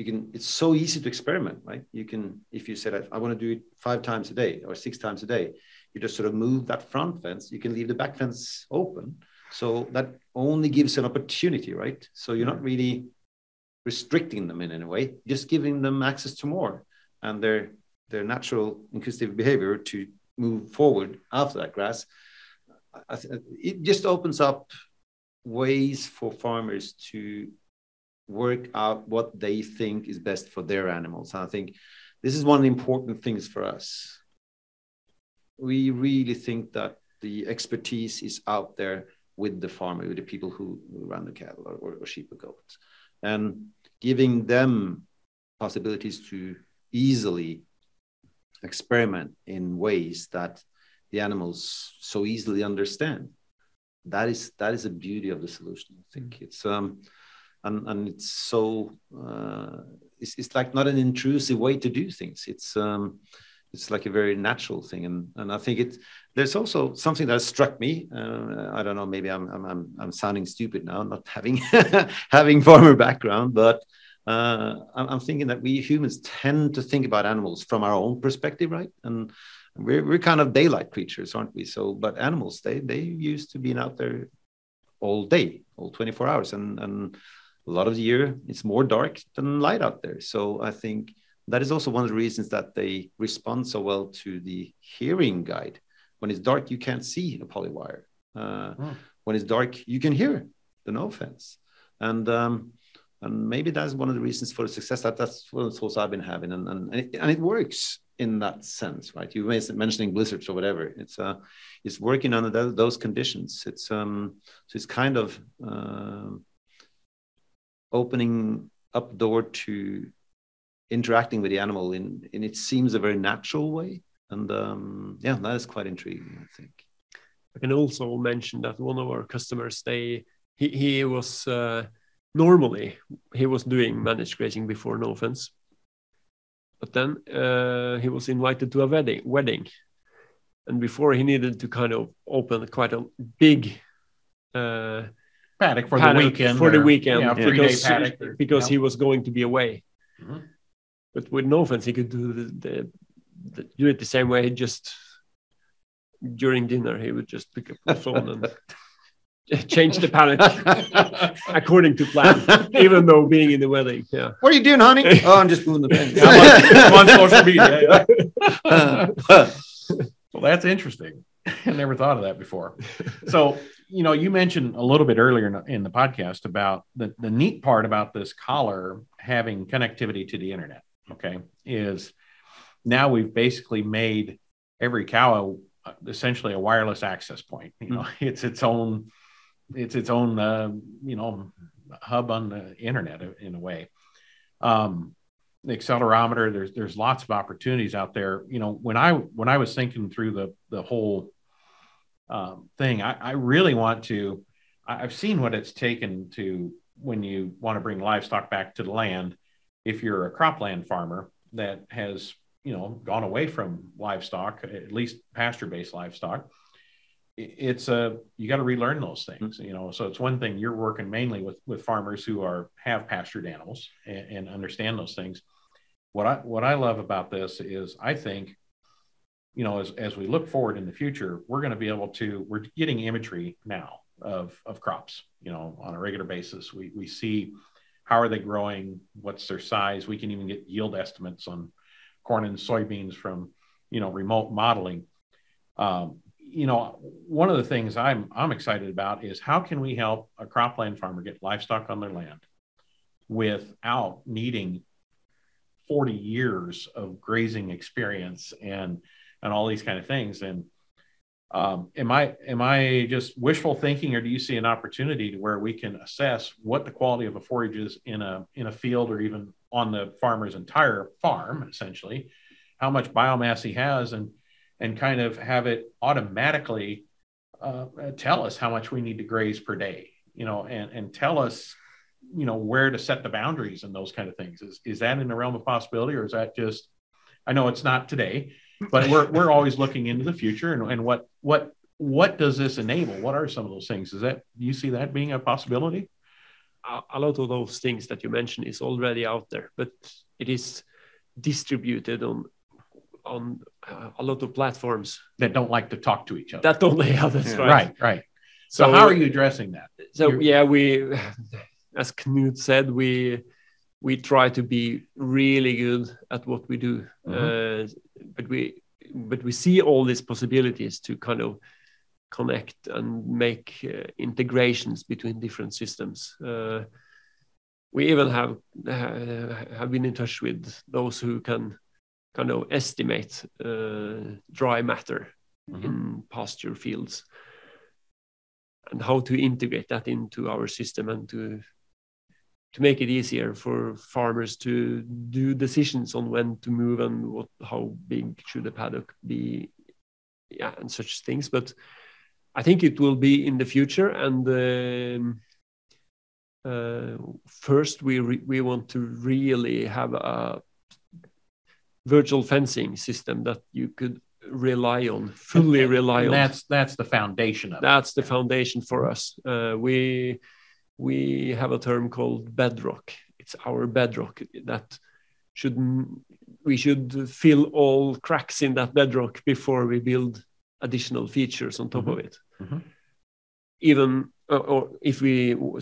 It's so easy to experiment, right? You can, if you said, I want to do it 5 times a day or 6 times a day, you just sort of move that front fence. You can leave the back fence open. So that only gives an opportunity, right? So you're not really restricting them in any way, just giving them access to more and their natural inquisitive behavior to move forward after that grass. It just opens up ways for farmers to work out what they think is best for their animals. And I think this is one of the important things for us. We really think that the expertise is out there with the farmer, with the people who run the cattle or sheep or goats, and giving them possibilities to easily experiment in ways that the animals so easily understand. That is the beauty of the solution. I think it's and it's so it's like not an intrusive way to do things. It's like a very natural thing, and I think there's also something that struck me. I don't know, maybe I'm sounding stupid now, not having having farmer background, but I'm thinking that we humans tend to think about animals from our own perspective, right? And we're kind of daylight creatures, aren't we? So, but animals, they used to be out there all day, all 24 hours, and a lot of the year it's more dark than light out there. So I think that is also one of the reasons that they respond so well to the hearing guide. When it's dark, you can't see a polywire. When it's dark, you can hear the Nofence. And maybe that's one of the reasons for the success. That's one of the thoughts I've been having, and it works in that sense, right? You were mentioning blizzards or whatever. It's working under those conditions. So it's kind of opening up the door to interacting with the animal in it seems a very natural way, and that is quite intriguing, I think. I can also mention that one of our customers, he was normally he was doing managed grazing before, Nofence, but then he was invited to a wedding, and before he needed to kind of open quite a big paddock for the weekend, because he was going to be away. Mm-hmm. But with Nofence, he could do do it the same way. Just during dinner, he would just pick up the phone and change the paddock according to plan, even though being in the wedding. Yeah. What are you doing, honey? Oh, I'm just moving the pens. I'm on social media. Well, that's interesting. I never thought of that before. So, you mentioned a little bit earlier in the podcast about the neat part about this collar having connectivity to the internet. Okay, is now we've basically made every cow essentially a wireless access point. It's its own hub on the internet in a way. The accelerometer, there's lots of opportunities out there. When I was thinking through the whole thing, I really want to. I've seen what it's taken to when you want to bring livestock back to the land. If you're a cropland farmer that has gone away from livestock, at least pasture-based livestock, you got to relearn those things. So it's one thing you're working mainly with farmers who have pastured animals and understand those things. What I love about this is I think, as we look forward in the future, we're going to be able to, we're getting imagery now of crops, on a regular basis. We see how are they growing, what's their size. We can even get yield estimates on corn and soybeans from, remote modeling. One of the things I'm excited about is how can we help a cropland farmer get livestock on their land without needing 40 years of grazing experience and all these kind of things. And am I just wishful thinking, or do you see an opportunity to where we can assess what the quality of a forage is in a field, or even on the farmer's entire farm, essentially, how much biomass he has, and kind of have it automatically tell us how much we need to graze per day, and tell us, where to set the boundaries and those kind of things. Is that in the realm of possibility, or is that just, I know it's not today, but we're always looking into the future, and what does this enable? What are some of those things? Do you see that being a possibility? A lot of those things that you mentioned is already out there, but it is distributed on a lot of platforms that don't like to talk to each other. That don't lay out. That's right. Right. So how are you addressing that? So we, as Knut said, we try to be really good at what we do, but we see all these possibilities to kind of connect and make integrations between different systems. We even have been in touch with those who can kind of estimate dry matter in pasture fields, and how to integrate that into our system, and to make it easier for farmers to do decisions on when to move and how big should the paddock be, and such things. But I think it will be in the future, and first we want to really have a virtual fencing system that you could fully rely on. That's the foundation of it. That's the foundation for us. We have a term called bedrock. It's our bedrock that we should fill all cracks in that bedrock before we build additional features on top of it. Even or if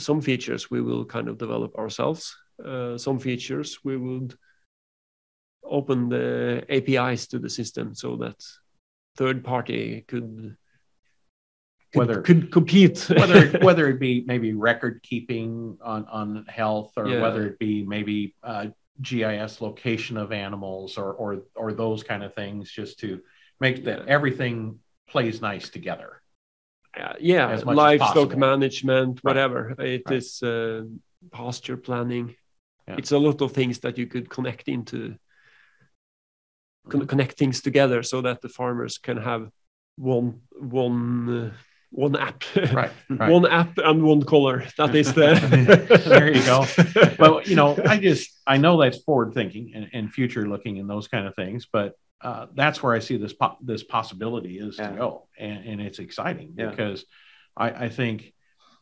some features we will kind of develop ourselves. Some features we would open the APIs to the system so that third party could compete. whether it be maybe record keeping on health, or whether it be maybe GIS location of animals, or those kind of things, just to make that everything plays nice together. Livestock management, whatever. It is pasture planning. It's a lot of things that you could connect into, connect things together so that the farmers can have one app, right. One app and one color. That is the. There you go. Well, I know that's forward thinking and future looking and those kind of things, but that's where I see this possibility is to go, and it's exciting because I think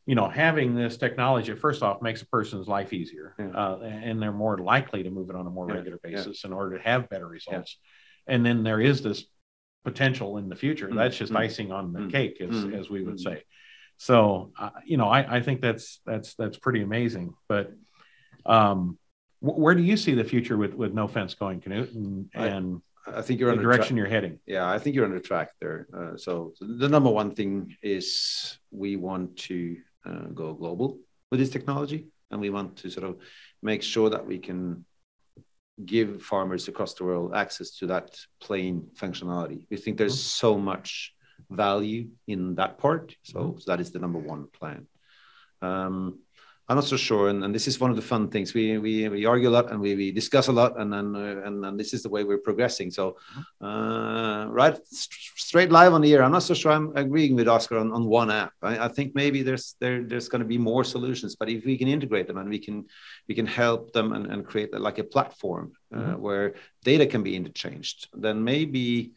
having this technology, first off, makes a person's life easier, and they're more likely to move it on a more regular basis in order to have better results. And then there is this potential in the future. That's just icing on the cake, as we would say. So, I think that's pretty amazing. But where do you see the future with Nofence going, Knut? And I think you're on the direction you're heading. Yeah, I think you're on the track there. So the number one thing is we want to go global with this technology, and we want to sort of make sure that we can give farmers across the world access to that plain functionality. We think there's so much value in that part. So that is the number one plan. I'm not so sure, and this is one of the fun things. We argue a lot and we discuss a lot, and then this is the way we're progressing. So, straight live on the air. I'm not so sure I'm agreeing with Oscar on one app. I think maybe there's going to be more solutions, but if we can integrate them and we can help them and create like a platform where data can be interchanged, then maybe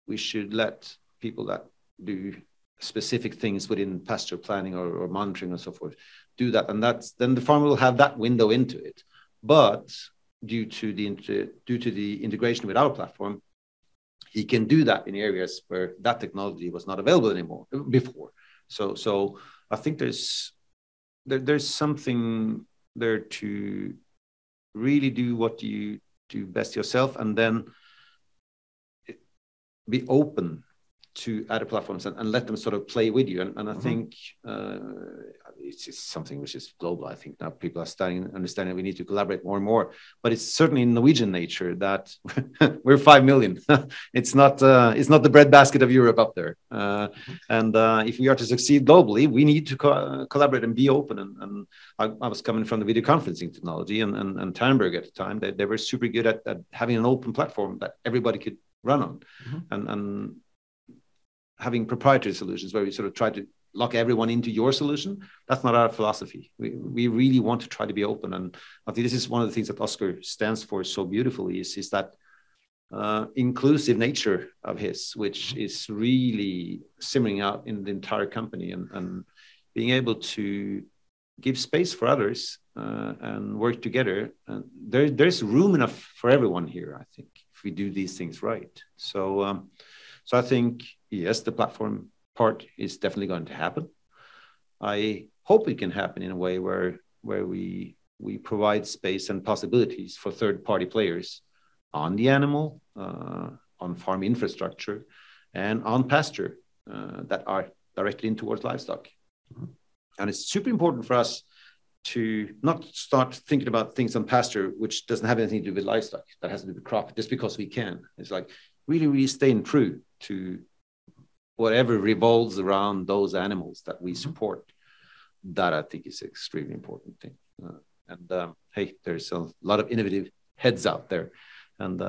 we should let people that do specific things within pasture planning or monitoring and so forth do that, and then the farmer will have that window into it. But due to the integration with our platform, he can do that in areas where that technology was not available anymore before. So I think there's something there to really do what you do best yourself, and then be open to other platforms and let them sort of play with you. And I think it's something which is global. I think now people are understanding we need to collaborate more and more, but it's certainly in Norwegian nature that we're 5 million. It's not the breadbasket of Europe up there. And if we are to succeed globally, we need to collaborate and be open. And I was coming from the video conferencing technology and Tannenberg at the time. They were super good at having an open platform that everybody could run on, and having proprietary solutions where we sort of try to lock everyone into your solution. That's not our philosophy. We really want to try to be open. And I think this is one of the things that Oscar stands for so beautifully is that inclusive nature of his, which is really simmering out in the entire company, and being able to give space for others and work together. And there's room enough for everyone here, I think, if we do these things right. So I think, yes, the platform part is definitely going to happen. I hope it can happen in a way where we provide space and possibilities for third-party players on the animal, on farm infrastructure, and on pasture that are directly in towards livestock. And it's super important for us to not start thinking about things on pasture which doesn't have anything to do with livestock, that has to do with crop, just because we can. It's like really, really staying true to whatever revolves around those animals that we support. That I think is an extremely important thing. Hey, there's a lot of innovative heads out there, and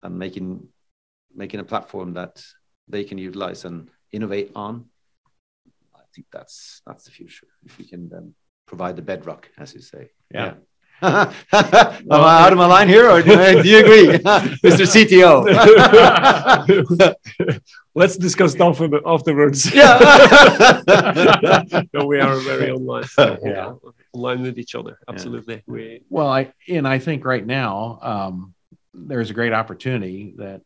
making a platform that they can utilize and innovate on. I think that's the future. If we can then provide the bedrock, as you say. Yeah. Am I out of my line here, or do you agree, Mr. CTO? Let's discuss afterwards. Yeah. No, we are very online. So, yeah, online with each other. Absolutely. Yeah. I think right now there's a great opportunity that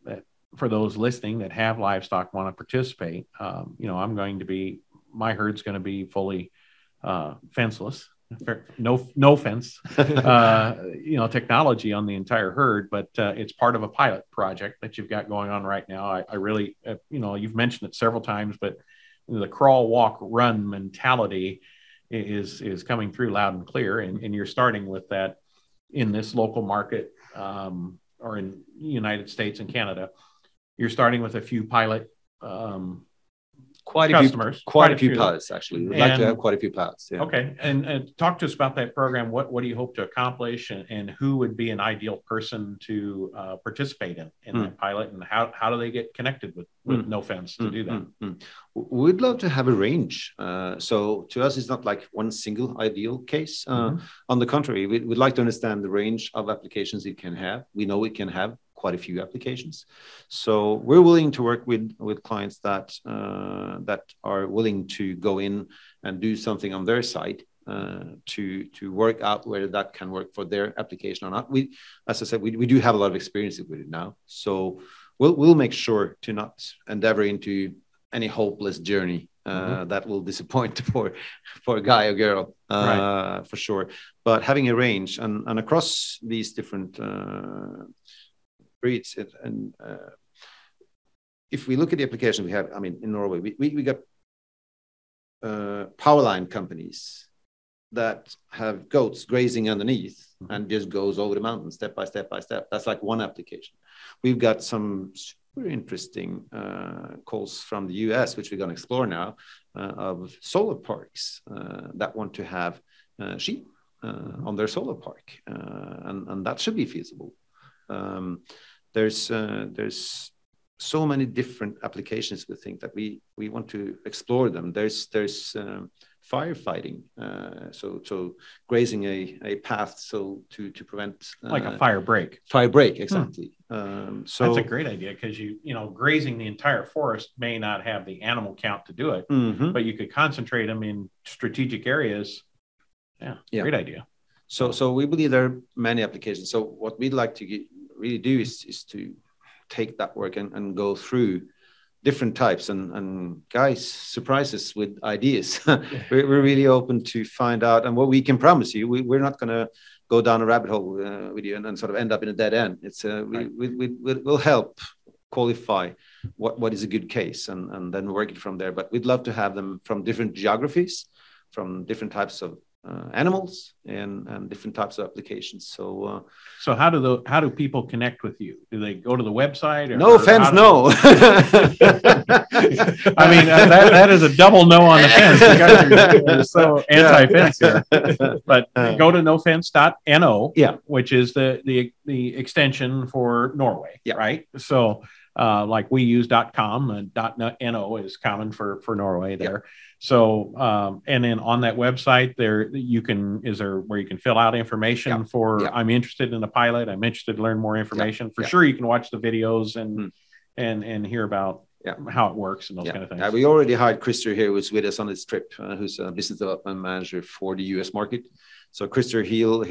for those listening that have livestock want to participate. My herd's going to be fully fenceless. No fence, technology on the entire herd, but it's part of a pilot project that you've got going on right now. I really, you've mentioned it several times, but the crawl, walk, run mentality is coming through loud and clear. And you're starting with that in this local market or in the United States and Canada. You're starting with a few pilot customers. Quite a few pilots, actually. We'd like to have quite a few pilots. Yeah. Okay. And talk to us about that program. What do you hope to accomplish, and who would be an ideal person to participate in that pilot, and how do they get connected with Nofence to do that? We'd love to have a range. So to us, it's not like one single ideal case. On the contrary, we'd like to understand the range of applications it can have. We know it can have quite a few applications. So we're willing to work with clients that are willing to go in and do something on their side to work out whether that can work for their application or not. As I said, we do have a lot of experience with it now. So we'll make sure to not endeavor into any hopeless journey that will disappoint for a guy or girl, for sure. But having a range and across these different breeds, and if we look at the application we have, in Norway, we got power line companies that have goats grazing underneath and just goes over the mountain step by step by step. That's like one application. We've got some super interesting calls from the US, which we're going to explore now, of solar parks that want to have sheep on their solar park, and that should be feasible. There's so many different applications we think that we want to explore them. There's firefighting, so grazing a path to prevent like a fire break. Fire break, exactly. So that's a great idea, because grazing the entire forest may not have the animal count to do it, but you could concentrate them in strategic areas. Yeah. Great idea. So we believe there are many applications. So what we'd like to really do is to take that work and go through different types and guys surprise us with ideas. We're really open to find out, and what we can promise you, we're not going to go down a rabbit hole with you and sort of end up in a dead end. It's we'll help qualify what is a good case and then work it from there. But we'd love to have them from different geographies, from different types of animals and different types of applications. So how do people connect with you? Do they go to the website? No offense, no. That is a double no on the fence. You guys are so anti-fence here. But go to nofence.no, which is the extension for Norway, right? So like we use .com, and .no is common for Norway there. So, and then on that website there, is there where you can fill out information for, I'm interested in a pilot, I'm interested to learn more information. For sure, you can watch the videos and hear about how it works and those kind of things. We already hired Christer here, who's with us on this trip, who's a business development manager for the US market. So Christer, he'll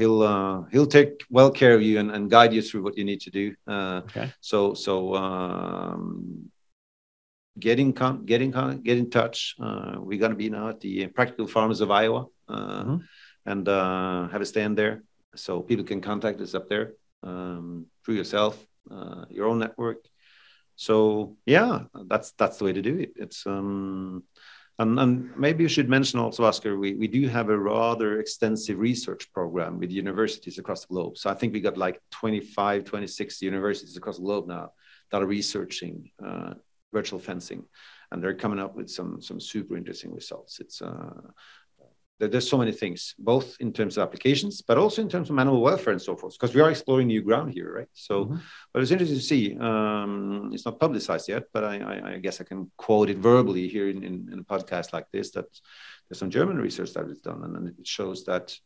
take well care of you and guide you through what you need to do. Get in touch. We're going to be now at the Practical Farmers of Iowa and have a stand there, so people can contact us up there through yourself, your own network. So that's the way to do it. It's and maybe you should mention also, Oscar, we do have a rather extensive research program with universities across the globe. So I think we got like 25, 26 universities across the globe now that are researching virtual fencing, and they're coming up with some super interesting results. It's there's so many things, both in terms of applications, but also in terms of animal welfare and so forth, because we are exploring new ground here, right? So, but it's interesting to see. It's not publicized yet, but I guess I can quote it verbally here in a podcast like this, that there's some German research that is done, and it shows that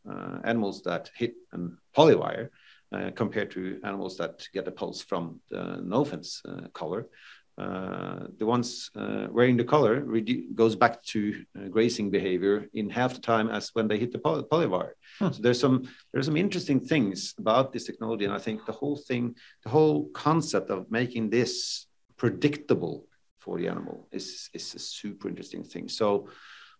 animals that hit and polywire compared to animals that get a pulse from the Nofence collar, the ones wearing the collar goes back to grazing behavior in half the time as when they hit the polywire. So there's some interesting things about this technology, and I think the whole concept of making this predictable for the animal is a super interesting thing. So,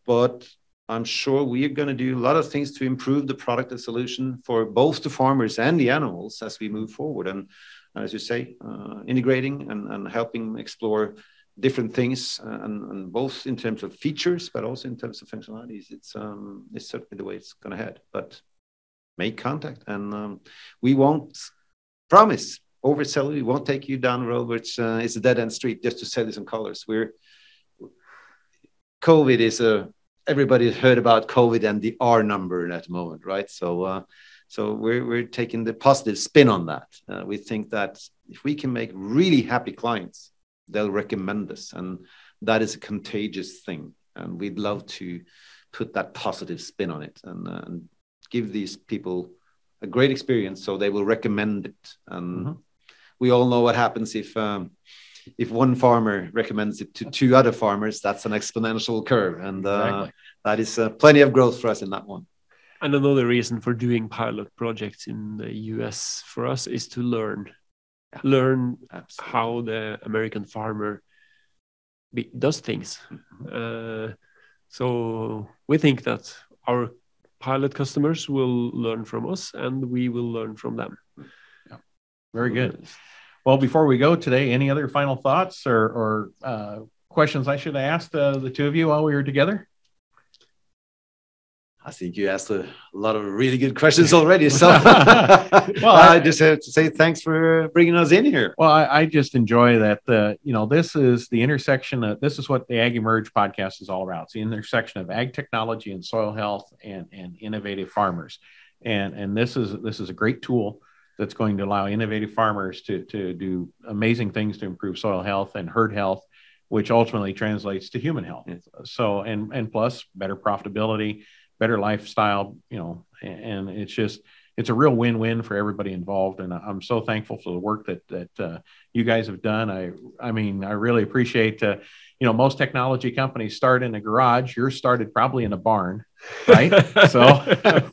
but I'm sure we are going to do a lot of things to improve the product and solution for both the farmers and the animals as we move forward. And as you say, integrating and helping explore different things, and both in terms of features, but also in terms of functionalities. It's certainly the way it's going to head. But make contact, and we won't promise oversell. We won't take you down the road, which is a dead end street just to sell you some colors. COVID is everybody's heard about COVID and the R number at the moment, right? So we're taking the positive spin on that. We think that if we can make really happy clients, they'll recommend us, and that is a contagious thing. And we'd love to put that positive spin on it and give these people a great experience, so they will recommend it. And we all know what happens if one farmer recommends it to 2 other farmers. That's an exponential curve, and exactly. That is plenty of growth for us in that one. And another reason for doing pilot projects in the US for us is to learn how the American farmer does things. So we think that our pilot customers will learn from us, and we will learn from them. Yeah. Very good. Well, before we go today, any other final thoughts or questions I should have asked the two of you while we were together? I think you asked a lot of really good questions already. So well, I just have to say thanks for bringing us in here. Well, I just enjoy that. This is the intersection. This is what the AgEmerge podcast is all about. It's the intersection of ag technology and soil health and innovative farmers. And this is a great tool that's going to allow innovative farmers to do amazing things to improve soil health and herd health, which ultimately translates to human health. So, and plus better profitability, better lifestyle, and it's a real win-win for everybody involved. And I'm so thankful for the work that you guys have done. I mean, I really appreciate, most technology companies start in a garage. Yours started probably in a barn, right? So,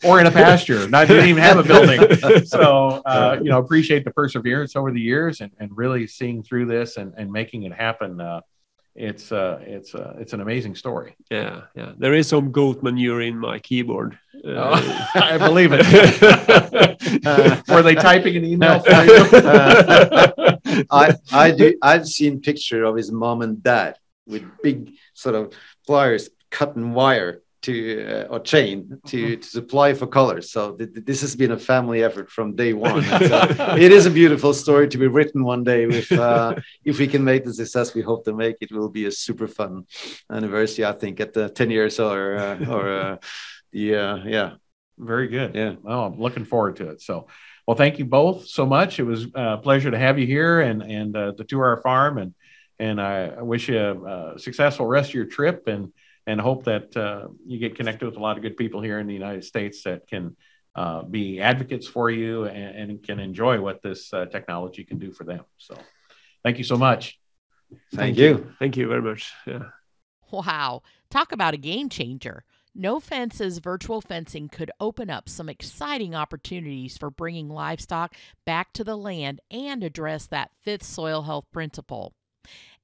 or in a pasture, didn't even have a building. So, appreciate the perseverance over the years and really seeing through this and making it happen. It's an amazing story. Yeah. There is some goat manure in my keyboard. I believe it. Were they typing an email for you? I've seen picture of his mom and dad with big sort of pliers cutting wire or chain to supply for colors. So this has been a family effort from day one. It is a beautiful story to be written one day. If we can make the success we hope to make, it will be a super fun anniversary, I think, at the 10 years or Very good. Yeah. Well, I'm looking forward to it. So, well, thank you both so much. It was a pleasure to have you here and to tour our farm, and I wish you a successful rest of your trip and hope that you get connected with a lot of good people here in the United States that can be advocates for you and can enjoy what this technology can do for them. So thank you so much. Thank you. Thank you very much. Yeah. Wow. Talk about a game changer. Nofence's virtual fencing could open up some exciting opportunities for bringing livestock back to the land and address that 5th soil health principle.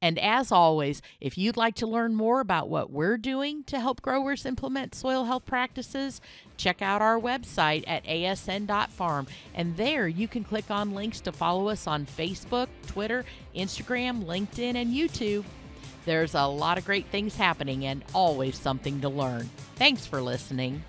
And as always, if you'd like to learn more about what we're doing to help growers implement soil health practices, check out our website at asn.farm. And there you can click on links to follow us on Facebook, Twitter, Instagram, LinkedIn, and YouTube. There's a lot of great things happening and always something to learn. Thanks for listening.